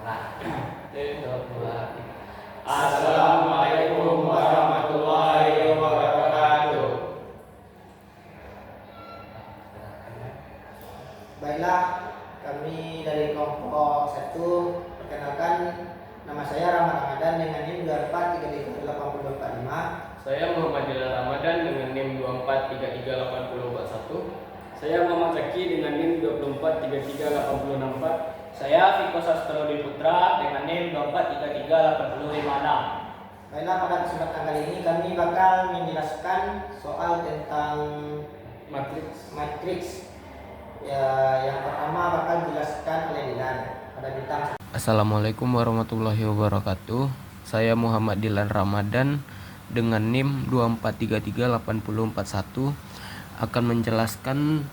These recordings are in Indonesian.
Assalamualaikum warahmatullahi wabarakatuh. Baiklah, kami dari kelompok 1 perkenalkan, nama saya Rahmat Ramadan dengan NIM 24338045. Saya Muhammad Dilan Ramadan dengan NIM 24338041. Saya Muhammad Zaki dengan NIM 24338064. Saya Viko Sastro Diputra dengan NIM 24338056. Baiklah, pada kesempatan kali ini kami bakal menjelaskan soal tentang matriks. Ya, yang pertama bakal dijelaskan oleh Dilan pada bintang. Assalamualaikum warahmatullahi wabarakatuh. Saya Muhammad Dilan Ramadan dengan NIM 24338041 akan menjelaskan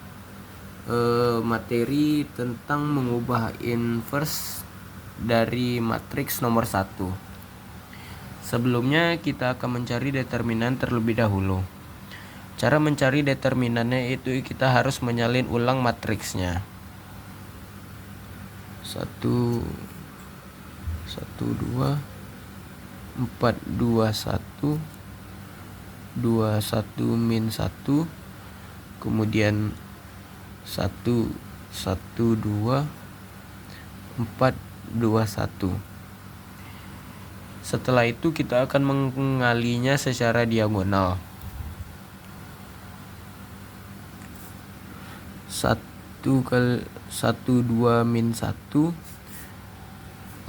materi tentang mengubah inverse dari matriks nomor 1. Sebelumnya kita akan mencari determinan terlebih dahulu. Cara mencari determinannya itu kita harus menyalin ulang matriksnya. 1 1 2 4 2 1 2 1 min 1, kemudian 1 1 2 4 2 1. Setelah itu kita akan mengalinya secara diagonal. 1 kali 1 2 min 1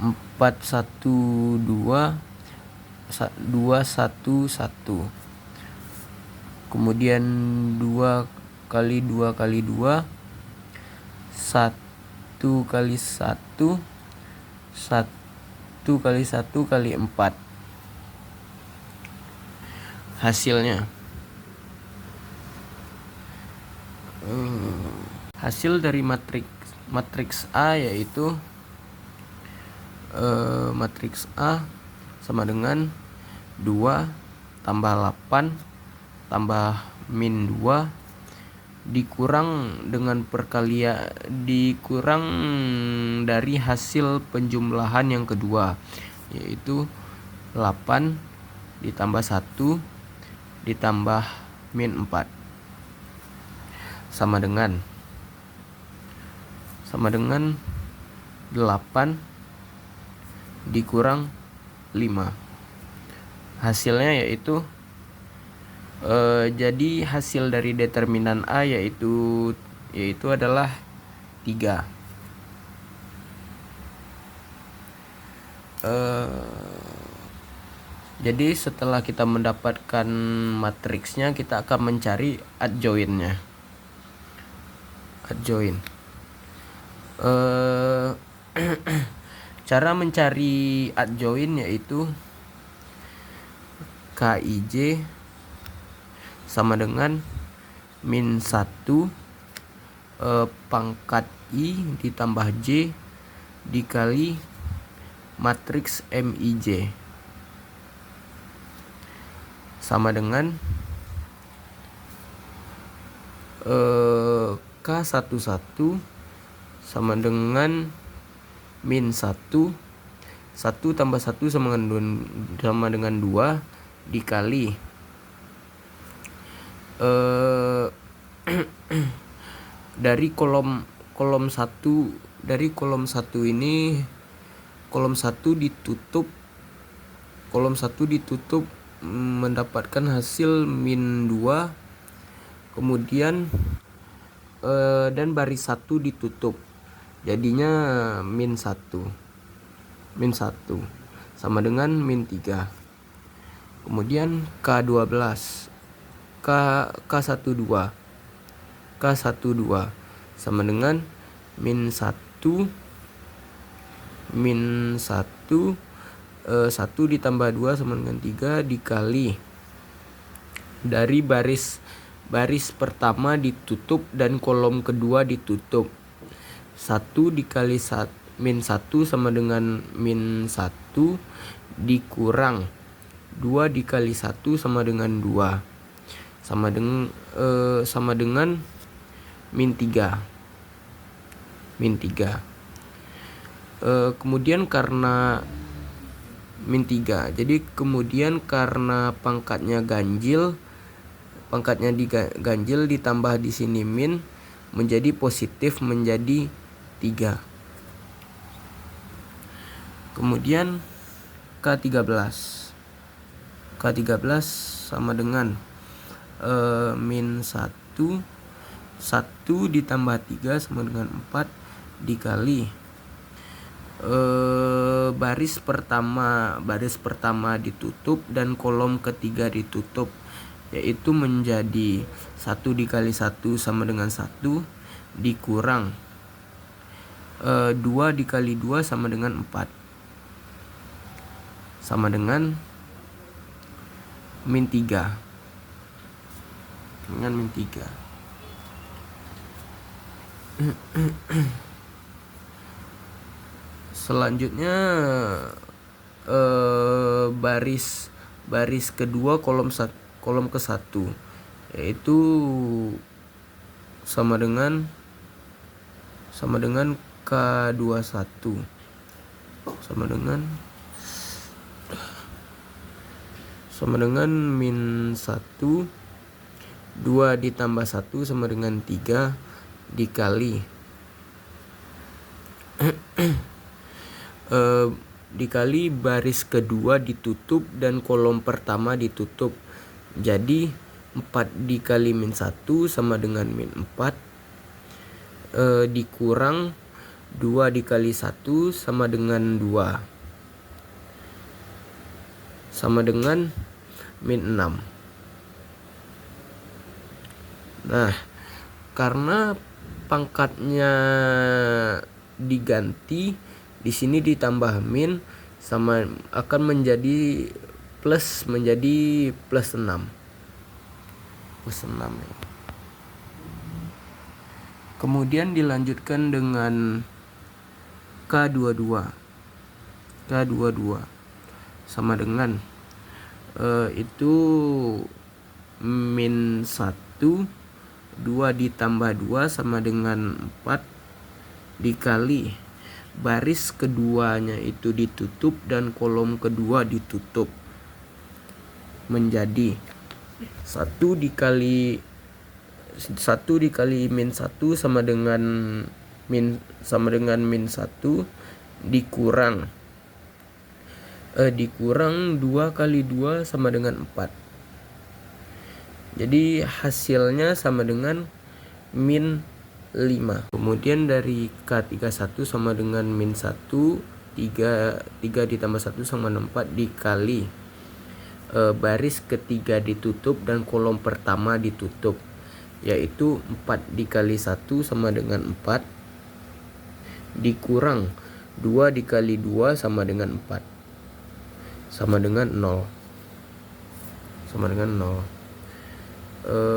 4 1 2 2 1 1, kemudian 2 kali 2 kali 2 1 kali 1 1 kali 1 kali 4. Hasilnya hasil dari matriks A yaitu matriks A sama dengan 2 tambah 8 tambah min 2 dikurang dengan dikurang dari hasil penjumlahan yang kedua, yaitu 8 ditambah 1 ditambah min 4 sama dengan 8 dikurang 5. Hasilnya yaitu jadi hasil dari determinan A yaitu adalah 3. Jadi setelah kita mendapatkan matriksnya, kita akan mencari adjointnya. Cara mencari adjoint yaitu KIJ sama dengan min 1 pangkat I ditambah J dikali matriks MIJ sama dengan K11 sama dengan min 1 tambah 1 sama dengan 2 dikali dari kolom 1 ini, kolom 1 ditutup mendapatkan hasil min 2, kemudian dan baris 1 ditutup jadinya min 1 sama dengan min 3. Kemudian K12 K12 sama dengan min 1 1 ditambah 2 sama dengan 3 dikali dari baris pertama ditutup dan kolom kedua ditutup. 1 dikali min 1 sama dengan min 1 dikurang 2 dikali 1 sama dengan 2 sama dengan min 3. Kemudian karena min 3, jadi kemudian karena pangkatnya diganjil ditambah di sini min menjadi positif, menjadi 3. Kemudian K13 sama dengan min 1 ditambah 3 sama dengan 4 dikali baris pertama ditutup dan kolom ketiga ditutup, yaitu menjadi 1 dikali 1 sama dengan 1 dikurang 2 dikali 2 sama dengan 4 sama dengan min 3 dengan min 3. Selanjutnya baris kedua kolom ke-1, yaitu sama dengan K21 sama dengan min 1, 2 ditambah 1 sama dengan 3 dikali dikali baris kedua ditutup dan kolom pertama ditutup, jadi 4 dikali min 1 sama dengan min 4 dikurang 2 dikali 1 sama dengan 2 sama dengan min 6. Nah, karena pangkatnya diganti, di sini ditambah min sama akan menjadi plus 6. Ya. Kemudian dilanjutkan dengan K22 sama dengan itu min 1, 2 ditambah 2 sama dengan 4 dikali baris keduanya itu ditutup dan kolom kedua ditutup, menjadi 1 dikali min 1 sama dengan min 1 dikurang 2 kali 2 sama dengan 4. Jadi hasilnya sama dengan min 5. Kemudian dari K31 sama dengan min 1, 3 ditambah 1 sama dengan 4 dikali baris ketiga ditutup dan kolom pertama ditutup, yaitu 4 dikali 1 sama dengan 4 dikurang 2 dikali 2 sama dengan 4 sama dengan 0.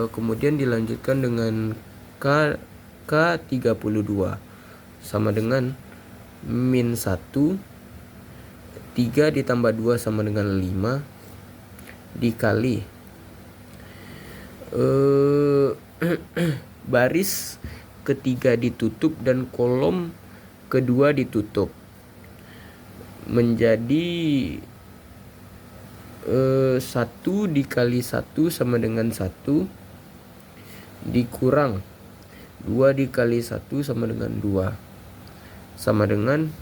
Kemudian dilanjutkan dengan K32 sama dengan min 1, 3 ditambah 2 sama dengan 5 dikali baris ketiga ditutup dan kolom kedua ditutup, menjadi 1 dikali 1 sama dengan 1 dikurang 2 dikali 1 sama dengan 2 sama dengan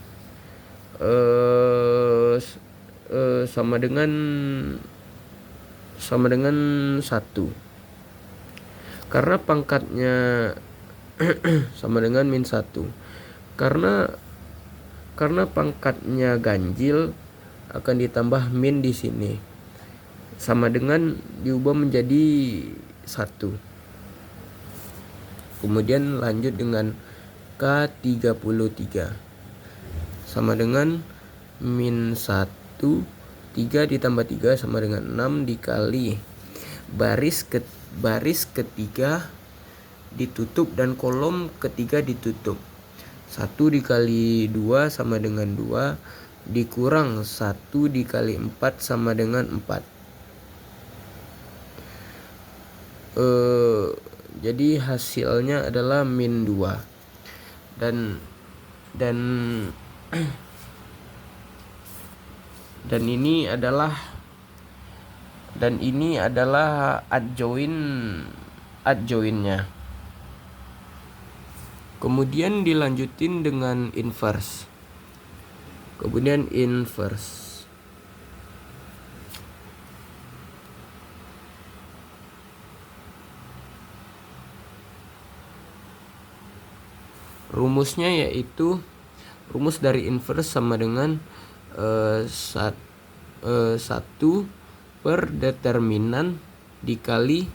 1. Karena pangkatnya sama dengan min 1, karena pangkatnya ganjil akan ditambah min di sini sama dengan diubah menjadi 1. Kemudian lanjut dengan K33 sama dengan min 1, 3 ditambah 3 sama dengan 6 dikali baris ketiga ditutup dan kolom ketiga ditutup, 1 dikali 2 sama dengan 2 dikurang 1 dikali 4 sama dengan 4. Jadi hasilnya adalah min 2 dan Dan ini adalah adjoinnya. Kemudian dilanjutin dengan inverse. Rumusnya yaitu rumus dari inverse sama dengan 1 per determinan dikali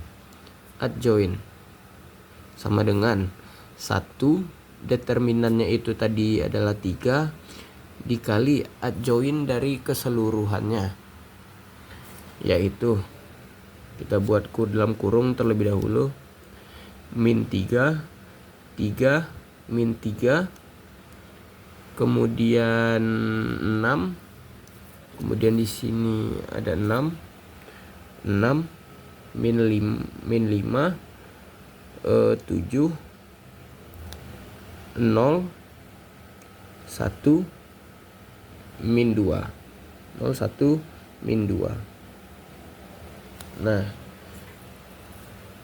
adjoin sama dengan 1 determinannya itu tadi adalah 3 dikali adjoin dari keseluruhannya, yaitu kita buat dalam kurung terlebih dahulu, min 3 min 3, kemudian 6, kemudian di sini ada 6 min 5 7 0 1 min 2. Nah,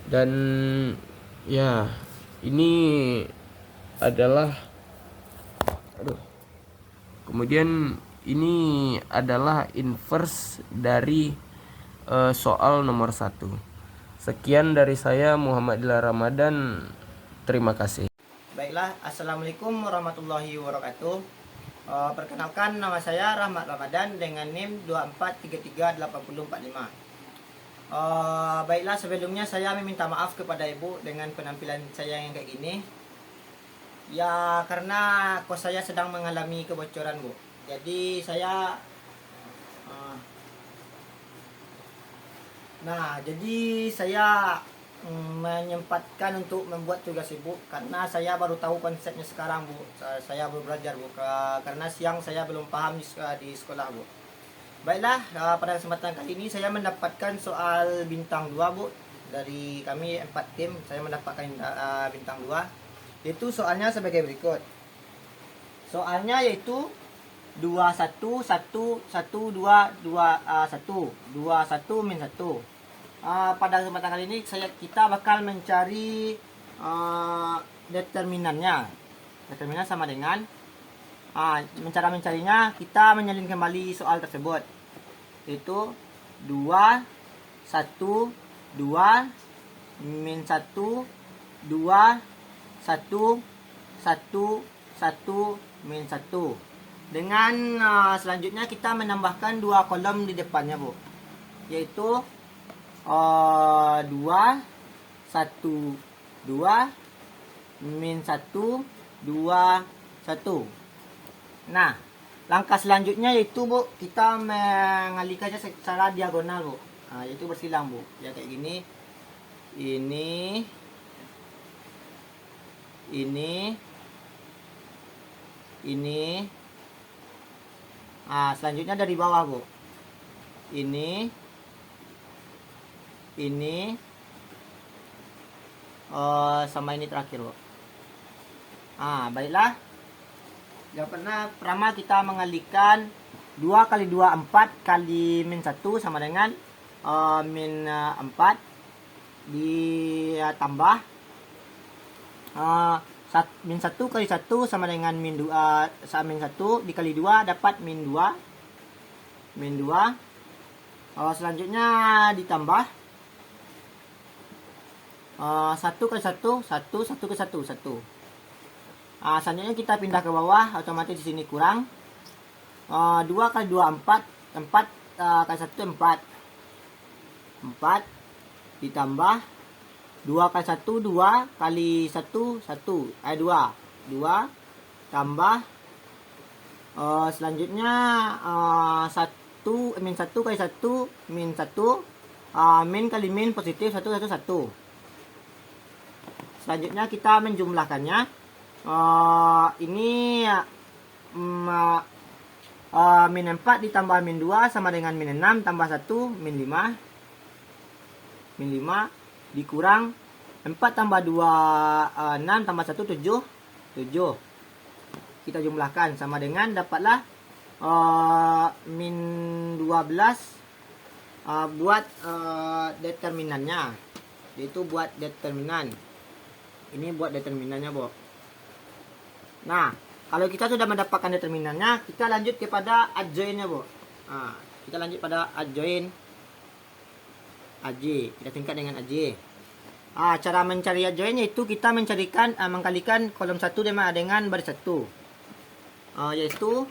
dan ya ini adalah kemudian ini adalah inverse dari soal nomor 1. Sekian dari saya, Muhammad Dila Ramadan. Terima kasih. Baiklah, assalamualaikum warahmatullahi wabarakatuh. Perkenalkan, nama saya Rahmat Ramadan dengan NIM 24338045. Baiklah, sebelumnya saya meminta maaf kepada ibu dengan penampilan saya yang kayak gini. Ya, karena kos saya sedang mengalami kebocoran, Bu. Jadi saya menyempatkan untuk membuat tugas ibu karena saya baru tahu konsepnya sekarang, Bu. Saya baru belajar, Bu, karena siang saya belum paham di sekolah, Bu. Baiklah, pada kesempatan kali ini saya mendapatkan soal bintang 2, Bu. Dari kami 4 tim, saya mendapatkan bintang 2. Itu soalnya sebagai berikut. Soalnya yaitu 21 1 1 2 2 1 21 min 1. Pada kesempatan kali ini kita bakal mencari determinannya. Determinan sama dengan cara mencarinya kita menyalin kembali soal tersebut. Itu 2 1 2 min 1 2 1 1 1 min 1. Dengan selanjutnya kita menambahkan 2 kolom di depannya, Bu. Yaitu 2 1 2 min 1 2 1. Nah, langkah selanjutnya yaitu, Bu, kita mengalihkannya secara diagonal, Bu. Yaitu bersilang, Bu. Ya kayak gini. Ini. Selanjutnya dari bawah, Bu. Ini. Sama ini terakhir, Bu. Baiklah. Yang pertama kita mengalihkan 2 kali 2 4 kali min 1 sama dengan min 4 ditambah min 1 kali 1 sama dengan min 2 min 1 dikali 2 dapat min 2. Selanjutnya ditambah 1 kali 1 1 kali 1 1. Selanjutnya kita pindah ke bawah, otomatis di sini kurang 2 kali 2 4 kali 1 4 ditambah 2 kali 1 2 kali 1 1 2 tambah selanjutnya 1 min 1 kali 1 min 1 min kali min positif 1 1 1. Selanjutnya kita menjumlahkannya. Ini min 4 ditambah min 2 sama dengan min 6 tambah 1 min 5 dikurang 4 tambah 2 6 tambah 1 7. Kita jumlahkan sama dengan dapatlah min 12 buat determinannya, yaitu buat determinan. Ini buat determinannya, Bu. Nah, kalau kita sudah mendapatkan determinannya, kita lanjut kepada adjoinnya, Bu. Nah, kita lanjut pada adjoin AJ. Kita tingkat dengan AJ. Cara mencari adjoin yaitu kita mengkalikan kolom 1 dengan baris 1. Yaitu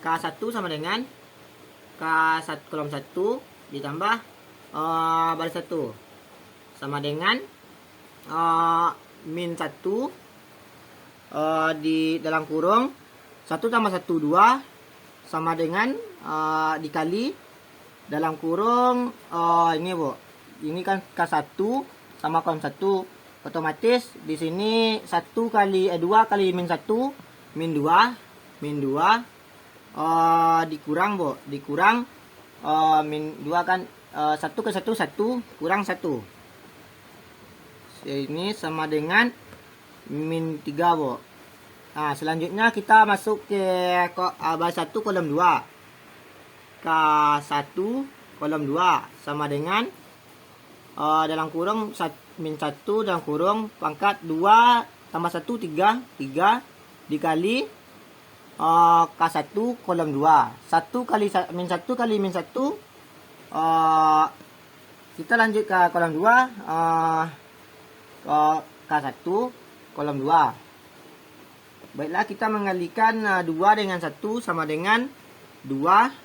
K1 sama dengan K1 kolom 1 ditambah baris 1 sama dengan min 1 di dalam kurung 1 tambah 1 2 sama dengan dikali dalam kurung ini, Bu. Ini kan K1 sama kolom 1. Otomatis di sini 2 kali min 1 min 2 dikurang, Bu. Dikurang min 2 kan 1 ke 1 1 kurang 1. Ini sama dengan min 3, Bu. Nah, selanjutnya kita masuk ke baris 1 kolom 2. K1 kolom 2 sama dengan dalam kurung min 1 dalam kurung pangkat 2 tambah 1 3 dikali K1 kolom 2. 1 kali min 1 kita lanjut ke kolom 2 K1 kolom 2. Baiklah, kita mengalikan 2 dengan 1 sama dengan 2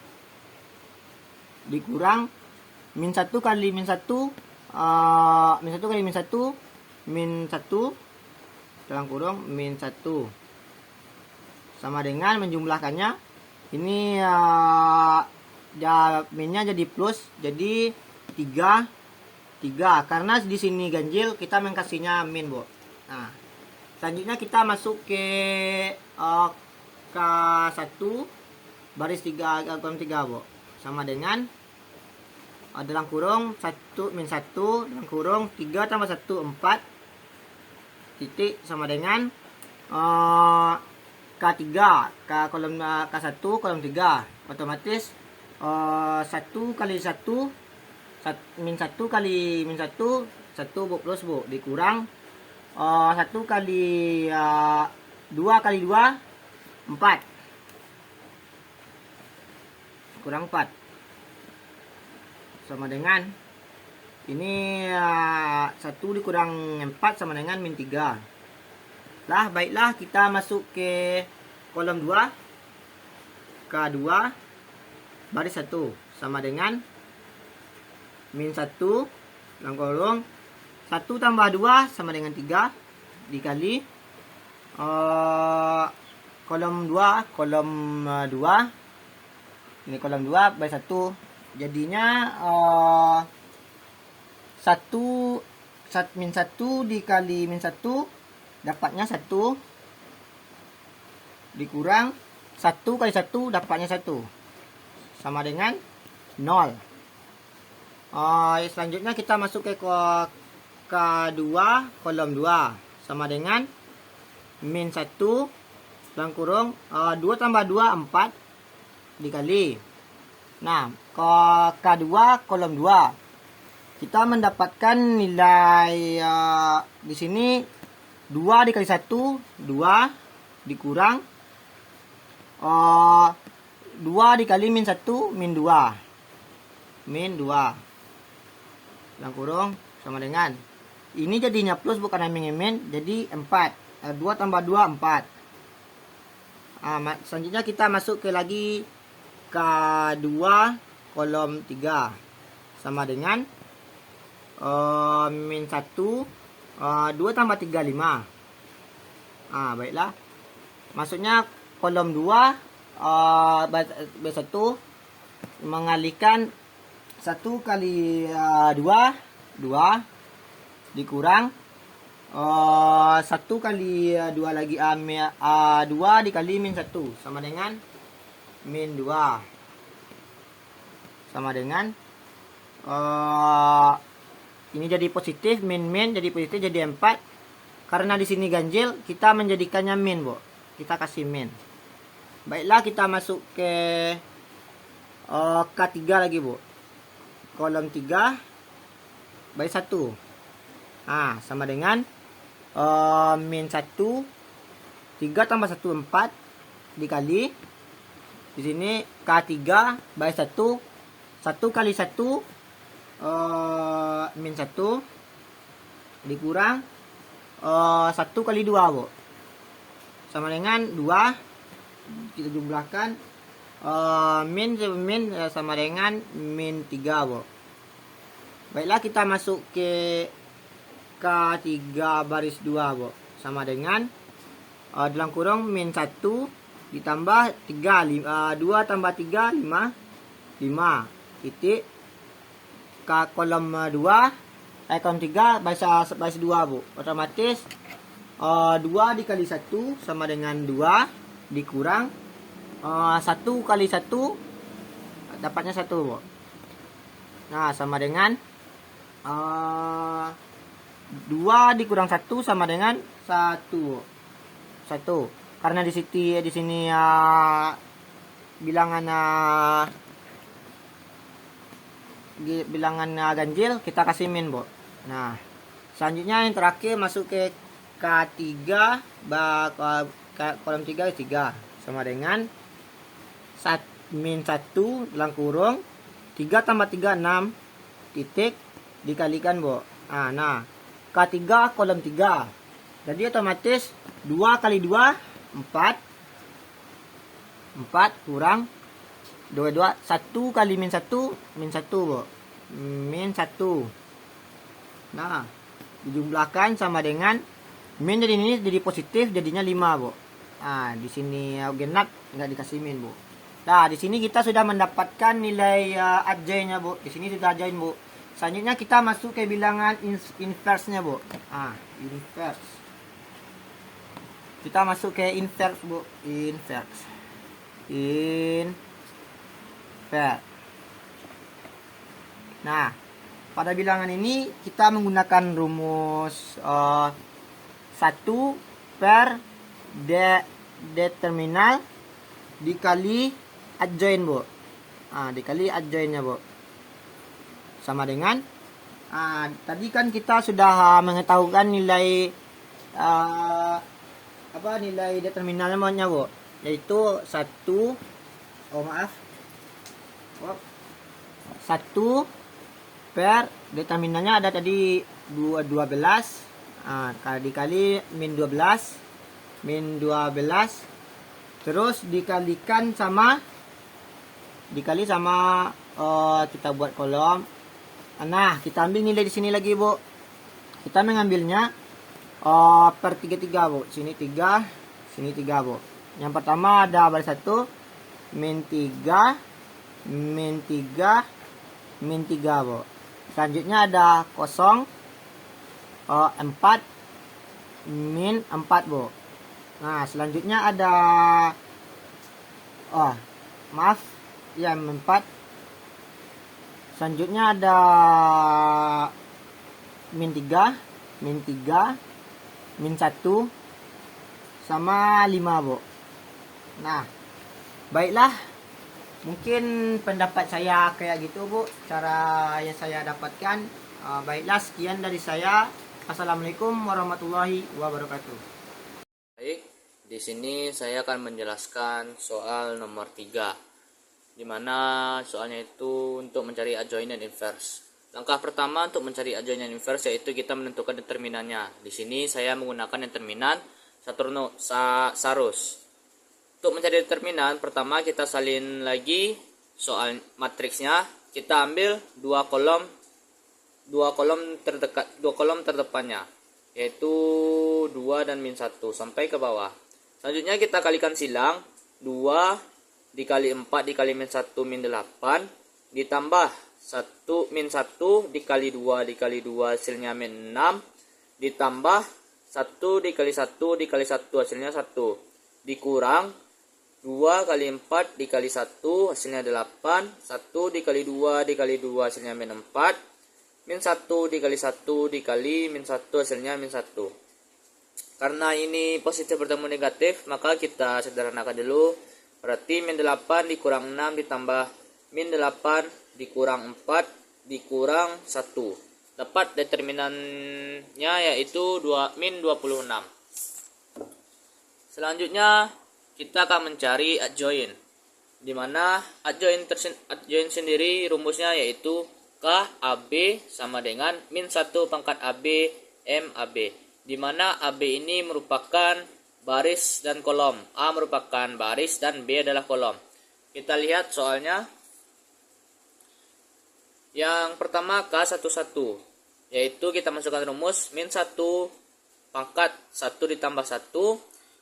dikurang min 1 kali min 1 min 1 kali min 1 min 1 dalam kurung min 1 sama dengan menjumlahkannya. Ini minnya jadi plus, jadi 3 karena di sini ganjil kita mengkasihnya min, Bu. Nah, selanjutnya kita masuk ke K1 baris 3 kolom 3, Bu. Sama dengan dalam kurung 1 min 1 dalam kurung 3 tambah 1 4 titik sama dengan K3 kolom K1 kolom 3. Otomatis 1 kali 1 min 1 kali min 1 1, Bu, plus, Bu, dikurang 1 kali 2 kali 2 4 kurang 4 sama dengan ini 1 dikurang 4 sama dengan min 3. Lah, baiklah, kita masuk ke kolom 2 K2 baris 1 sama dengan min 1 dalam kolom 1 tambah 2 sama dengan 3 dikali kolom 2 ini kolom 2 baris 1. Jadinya min 1 dikali min 1 dapatnya 1 dikurang 1 kali 1 dapatnya 1 sama dengan 0. Selanjutnya kita masuk ke K2 kolom 2 sama dengan min 1 dalam kurung 2 tambah 2 4 dikali. Nah, K2 kolom 2 kita mendapatkan nilai di sini 2 dikali 1 2 dikurang 2 dikali min 1 min 2 dalam kurung sama dengan ini jadinya plus bukan min, jadi 4. 2 tambah 2 4. Selanjutnya kita masuk ke lagi K2 kolom 3 sama dengan min 1 2 tambah 3 5. Baiklah, maksudnya kolom 2 B1 mengalihkan 1 kali 2 dikurang 1 kali 2 lagi 2 dikali min 1 sama dengan min 2 sama dengan ini jadi positif, min jadi positif, jadi 4. Karena di sini ganjil kita menjadikannya min, Bu. kita kasih min. Baiklah, kita masuk ke K3 lagi, Bu. Kolom 3 baris 1. Sama dengan min 1, 3 tambah 1 4 dikali di sini K3 baris 1, 1 kali 1 min 1 dikurang 1 kali 2, Bu. Sama dengan 2, kita jumlahkan min sama dengan min 3, Bu. Baiklah, kita masuk ke K3 baris 2, Bu. Sama dengan dalam kurung min 1 ditambah 3, 2 tambah 3 5 titik K kolom 2 kolom 3 baris 2, Bu. Otomatis 2 dikali 1 sama dengan 2 dikurang 1 kali 1 dapatnya 1, Bu. Nah, sama dengan 2 dikurang 1 sama dengan 1. Karena di sini bilangan ganjil, kita kasih min, Bu. Nah, selanjutnya yang terakhir masuk ke K3 kolom 3 sama dengan min 1 dalam kurung 3 tambah 3 6 titik dikalikan, Bu. Nah, K3 kolom 3. Jadi otomatis 2 kali 2 4 kurang 2 1 kali min 1 Bu. Min 1. Nah, dijumlahkan sama dengan min jadi ini jadi positif, jadinya 5, Bu. Di sini genap enggak dikasih min, Bu. Nah, di sini kita sudah mendapatkan nilai adjoin-nya, Bu. Di sini sudah adjoin, Bu. Selanjutnya kita masuk ke bilangan inverse-nya, Bu. Inverse. Kita masuk ke inverse, Bu. Inverse. Nah, pada bilangan ini kita menggunakan rumus 1 per determinal dikali adjoin, Bu. Dikali adjoinnya, Bu. Sama dengan tadi kan kita sudah mengetahukan nilai nilai determinalnya, Bu, yaitu 1 per determinalnya ada tadi 12 dikali min 12 terus dikali sama kita buat kolom. Nah, kita ambil nilai di sini lagi, Bu. Kita mengambilnya per 3, Bu. Sini 3, sini 3, Bu. Yang pertama ada baris 1 min 3 min 3 min 3, Bu. Selanjutnya ada kosong 4 min 4, Bu. Nah, selanjutnya ada 4. Selanjutnya ada min 3 min 1 sama 5, Bu. Nah, baiklah, mungkin pendapat saya kayak gitu, Bu, cara yang saya dapatkan. Baiklah, sekian dari saya. Assalamualaikum warahmatullahi wabarakatuh. Baik, di sini saya akan menjelaskan soal nomor 3, di mana soalnya itu untuk mencari adjoin dan inverse. Langkah pertama untuk mencari adjoin dan inverse yaitu kita menentukan determinannya. Di sini saya menggunakan determinan Saros. Untuk mencari determinan, pertama kita salin lagi soal matriksnya. Kita ambil dua kolom terdepannya, yaitu 2 dan min 1 sampai ke bawah. Selanjutnya kita kalikan silang 2 dikali 4 dikali min 1 min 8 ditambah 1 min 1 dikali 2 hasilnya min 6 ditambah 1 dikali 1 dikali 1 hasilnya 1 dikurang 2 kali 4 dikali 1 hasilnya 8, 1 dikali 2 hasilnya min 4, min 1 dikali 1 dikali min 1 hasilnya min 1. Karena ini positif bertemu negatif, maka kita sederhanakan dulu. Berarti min 8 dikurang 6 ditambah min 8 dikurang 4 dikurang 1. Dapat determinannya yaitu min 26. Selanjutnya kita akan mencari adjoint. Di mana adjoint sendiri rumusnya yaitu K AB sama dengan min 1 pangkat AB M AB. Di mana AB ini merupakan baris dan kolom, A merupakan baris dan B adalah kolom. Kita lihat soalnya. Yang pertama K11, yaitu kita masukkan rumus min 1 pangkat 1 ditambah 1.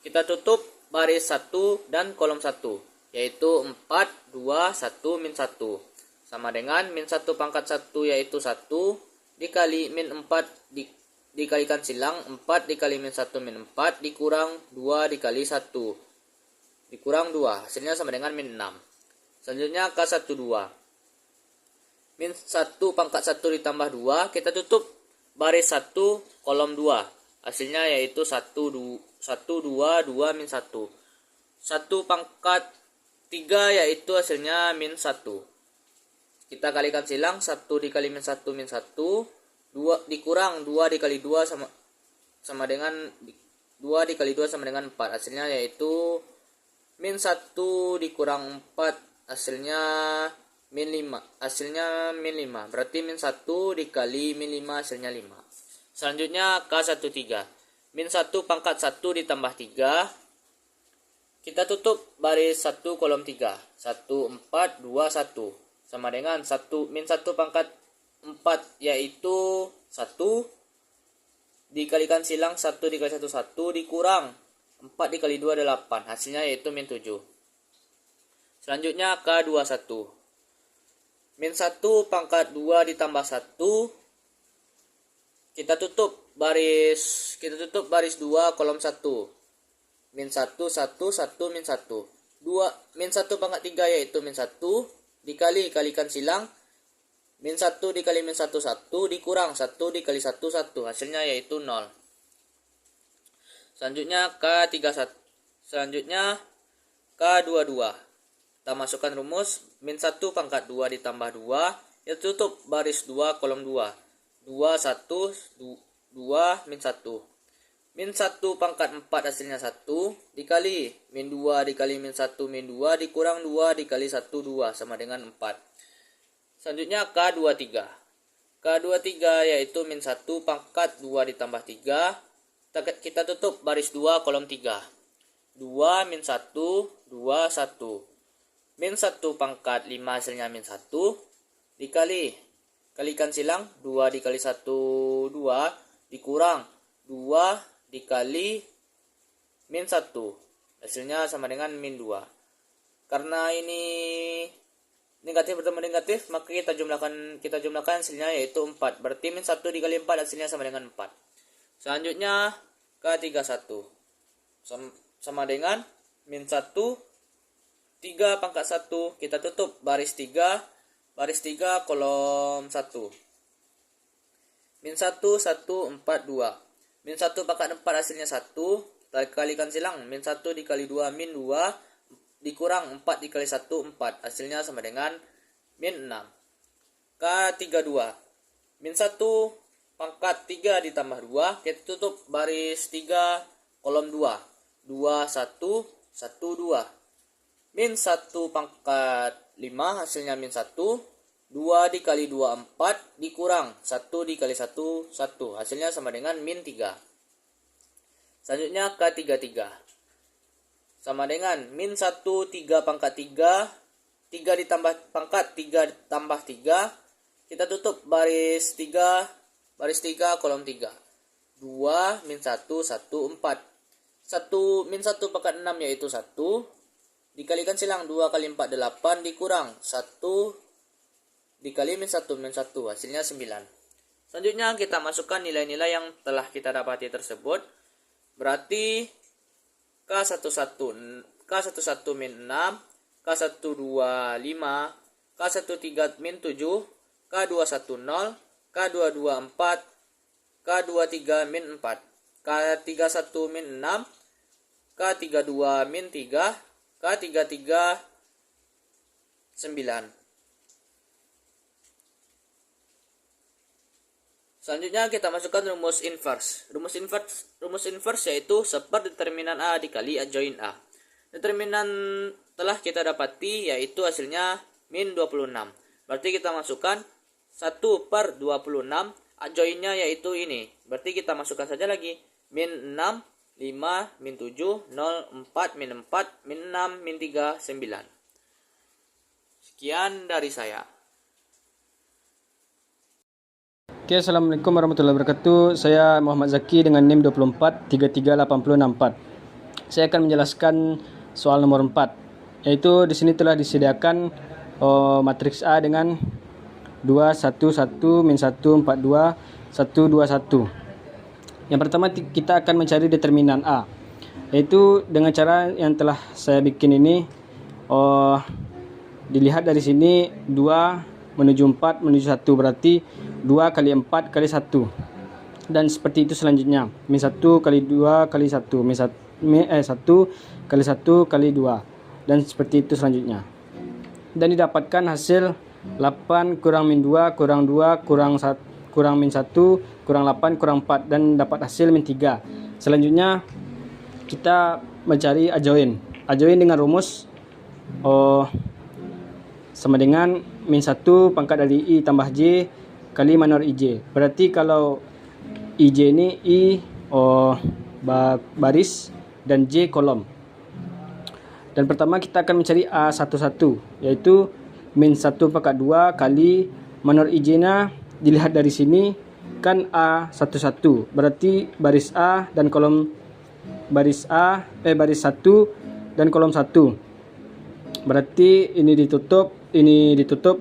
Kita tutup baris 1 dan kolom 1, yaitu 4, 2, 1, min 1. Sama dengan min 1 pangkat 1 yaitu 1 dikali min 4 dikalikan silang 4 dikali min 1 min 4 dikurang 2 dikali 1 dikurang 2, hasilnya sama dengan min 6. Selanjutnya K12, min 1 pangkat 1 ditambah 2, kita tutup baris 1 kolom 2, hasilnya yaitu 1, 2, 2 min 1. 1 pangkat 3 yaitu hasilnya min 1. Kita kalikan silang 1 dikali min 1 min 1, 2 dikurang 2 dikali 2 sama dengan 2 dikali 2 sama dengan 4. Hasilnya yaitu min 1 dikurang 4, hasilnya min 5. Hasilnya min 5. Berarti min 1 dikali min 5 hasilnya 5. Selanjutnya K13. Min 1 pangkat 1 ditambah 3. Kita tutup baris 1 kolom 3. 1, 4, 2, 1. Sama dengan min 1 pangkat 4 yaitu 1 dikalikan silang 1 dikali 1 1 dikurang 4 dikali 2 adalah 8, hasilnya yaitu min 7. Selanjutnya K21. Min 1 pangkat 2 ditambah 1, kita tutup baris 2 kolom 1. Min 1 1 1 min 1. 2 min 1 pangkat 3 yaitu min 1 kalikan silang min 1 dikali min 1 1 dikurang 1 dikali 1 1, hasilnya yaitu 0. Selanjutnya K22. Kita masukkan rumus min 1 pangkat 2 ditambah 2, ya tutup baris 2 kolom 2. 2 1 2 min 1. Min 1 pangkat 4 hasilnya 1 dikali min 2 dikali min 1 min 2 dikurang 2 dikali 1 2 sama dengan 4. Selanjutnya K23. K23 yaitu min 1 pangkat 2 ditambah 3. Kita tutup baris 2 kolom 3. 2 min 1 2 1. Min 1 pangkat 5 hasilnya min 1 kalikan silang 2 dikali 1 2 dikurang 2 dikali min 1, hasilnya sama dengan min 2. Karena ini negatif bertemu negatif, maka kita jumlahkan hasilnya yaitu 4. Berarti min 1 dikali 4 hasilnya sama dengan 4. Selanjutnya K31 sama dengan min 1 3 pangkat 1, kita tutup baris 3 kolom 1. Min 1 1 4 2. Min 1 pangkat 4 hasilnya 1, kita kalikan silang min 1 dikali 2 min 2 dikurang 4 dikali 1 4, hasilnya sama dengan min 6. K32. Min 1 pangkat 3 ditambah 2, kita tutup baris 3 kolom 2. 2 1 1 2. Min 1 pangkat 5 hasilnya min 1. 2 dikali 2 4 dikurang 1 dikali 1 1, hasilnya sama dengan min 3. Selanjutnya K33 sama dengan min 1 3 pangkat 3 ditambah pangkat 3 tambah 3, kita tutup baris 3 kolom 3. 2 min 1 1 4. 1 min 1 pangkat 6 yaitu 1 dikalikan silang 2 kali 4 8 dikurang 1 dikali min 1 hasilnya 9. Selanjutnya kita masukkan nilai-nilai yang telah kita dapati tersebut. Berarti K11 min 6, K12 5, K13 min 7, K21 0, K22 4, K23 min 4. K31 min 6, K32 min 3, K33 9. Selanjutnya kita masukkan rumus inverse. Rumus inverse yaitu seperdeterminan A dikali adjoin A. Determinan telah kita dapati yaitu hasilnya min 26. Berarti kita masukkan 1/26, adjoinnya yaitu ini. Berarti kita masukkan saja lagi min 6, 5, min 7, 0, 4, min 4, min 6, min 3, 9. Sekian dari saya. Oke, assalamualaikum warahmatullahi wabarakatuh. Saya Muhammad Zaki dengan NIM 24 Saya akan menjelaskan soal nomor 4, yaitu di sini telah disediakan matriks A dengan 2 1 1 min 1 4 2 1 2 1. Yang pertama kita akan mencari determinan A, yaitu dengan cara yang telah saya bikin ini. Dilihat dari sini 2 menuju 4 menuju 1, berarti 2 kali 4 kali 1. Dan seperti itu selanjutnya. Min 1 kali 2 kali 1. 1 kali 1 kali 2. Dan seperti itu selanjutnya. Dan didapatkan hasil 8 kurang min 2 kurang 2 kurang min 1 kurang 8 kurang 4. Dan dapat hasil min 3. Selanjutnya kita mencari adjoin. Adjoin dengan rumus sama dengan min 1 pangkat dari I tambah J kali minor IJ. Berarti kalau IJ ini I baris dan J kolom. Dan pertama kita akan mencari A11, yaitu min 1 pangkat 2 kali minor IJ-nya. Dilihat dari sini kan A11. Berarti baris A dan kolom baris 1 dan kolom 1. Berarti ini ditutup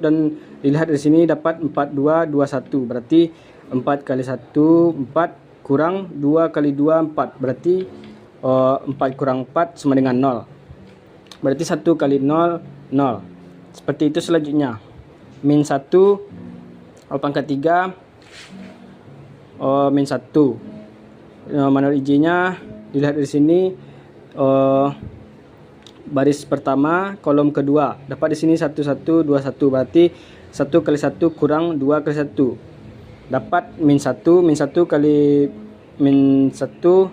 dan dilihat dari sini dapat 4221. Berarti 4 kali 1 4 kurang 2 kali 2 4. Berarti 4 kurang 4 sama dengan 0. Berarti 1 kali 0 0. Seperti itu selanjutnya. Min 1 pangkat 3 min 1. Minor IJ-nya dilihat dari sini baris pertama kolom kedua, dapat di sini 1 1 2 1. Berarti 1 kali 1 kurang 2 kali 1, dapat min 1 kali min 1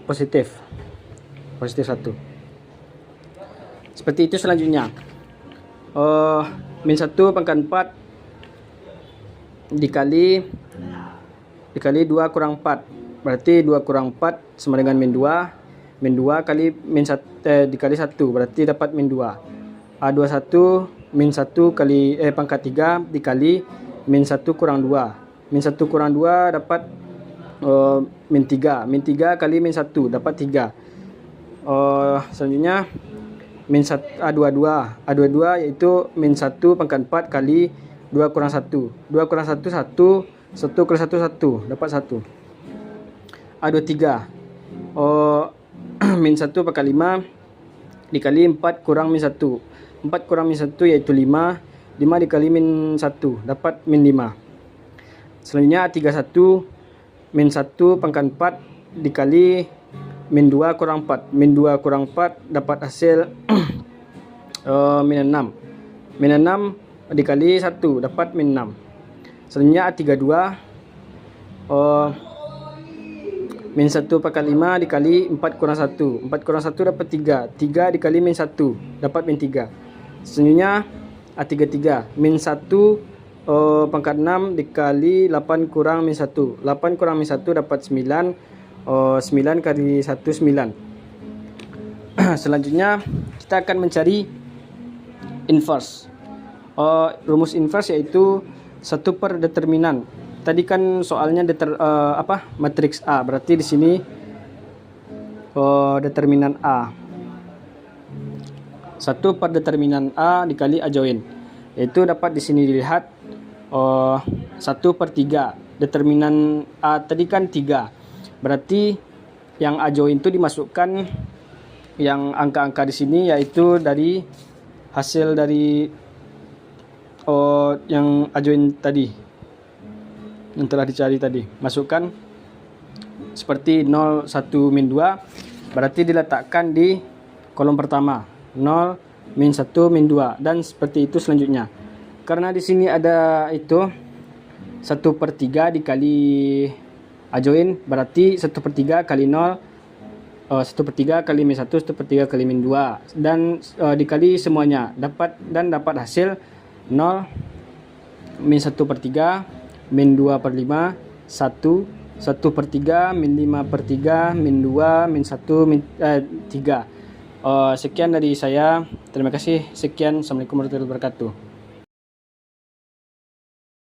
positif 1. Seperti itu selanjutnya. Min 1 pangkat 4 dikali 2 kurang 4. Berarti 2 kurang 4 sama dengan min 2. Min 2 kali min 1 dikali 1, berarti dapat min 2. A21 min 1 kali pangkat 3 dikali min 1 kurang 2. Min 1 kurang 2 dapat min 3. Min 3 kali min 1 dapat 3. Selanjutnya min 1 A22 yaitu min 1 pangkat 4 kali 2 kurang 1. 2 kurang 1 1 kali 1 1 dapat 1. A23 min 1 pangkat 5 dikali 4 kurang min 1. 4 kurang min 1 yaitu 5. 5 dikali min 1 dapat min 5. Selanjutnya A31 min 1 pangkat 4 dikali min 2 kurang 4. Min 2 kurang 4 dapat hasil min 6. Min 6 dikali 1 dapat min 6. Selanjutnya A32 min 1 pangkat 5 dikali 4 kurang 1. 4 kurang 1 dapat 3. 3 dikali min 1 dapat min 3. Selanjutnya A33 min 1 pangkat 6 dikali 8 kurang min 1. 8 kurang min 1 dapat 9. 9 kali 1 9. Selanjutnya kita akan mencari inverse. Rumus inverse yaitu 1/determinan. Tadi kan soalnya matriks A, berarti di sini determinan A. 1/determinan A dikali adjoin. Yaitu dapat di sini dilihat 1/3. Determinan A tadi kan 3. Berarti yang adjoin itu dimasukkan yang angka-angka di sini, yaitu dari hasil dari yang adjoin tadi yang telah dicari tadi. Masukkan seperti 0, 1, min 2 berarti diletakkan di kolom pertama 0, min 1, min 2 dan seperti itu selanjutnya. Karena di sini ada itu 1/3 dikali join berarti 1/3 kali 0 1/3 kali min 1 1/3 kali min 2 dan dikali semuanya dapat hasil 0, min 1/3 min 2/5 1 1/3 min 5/3 min 2 min 1 min 3. Sekian dari saya. Terima kasih. Sekian. Assalamualaikum warahmatullahi wabarakatuh.